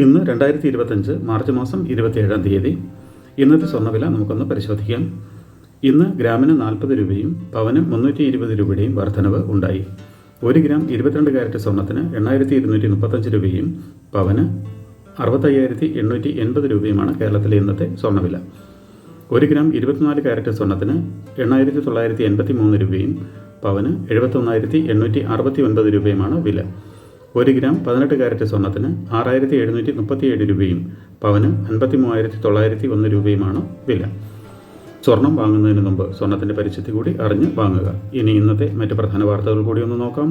ഇന്ന് 2025 മാർച്ച് മാസം 27-ാം തീയതി. ഇന്നത്തെ സ്വർണ്ണവില നമുക്കൊന്ന് പരിശോധിക്കാം. ഇന്ന് ഗ്രാമിന് 40 രൂപയും പവന് 320 രൂപയുടെയും വർധനവ് ഉണ്ടായി. 1 ഗ്രാം 22 കാരറ്റ് സ്വർണ്ണത്തിന് 8235 രൂപയും പവന് 65,880 രൂപയുമാണ് കേരളത്തിലെ ഇന്നത്തെ സ്വർണ്ണവില. 1 ഗ്രാം 24 കാരറ്റ് സ്വർണ്ണത്തിന് 8983 രൂപയും പവന് 71,869 രൂപയുമാണ് വില. 1 ഗ്രാം 18 കാരറ്റ് സ്വർണ്ണത്തിന് 6,737 രൂപയും പവന് 53,901 രൂപയുമാണ് വില. സ്വർണം വാങ്ങുന്നതിന് മുമ്പ് സ്വർണത്തിൻ്റെ പരിസ്ഥിതി കൂടി അറിഞ്ഞ് വാങ്ങുക. ഇനി ഇന്നത്തെ മറ്റ് പ്രധാന വാർത്തകൾ കൂടി ഒന്ന് നോക്കാം.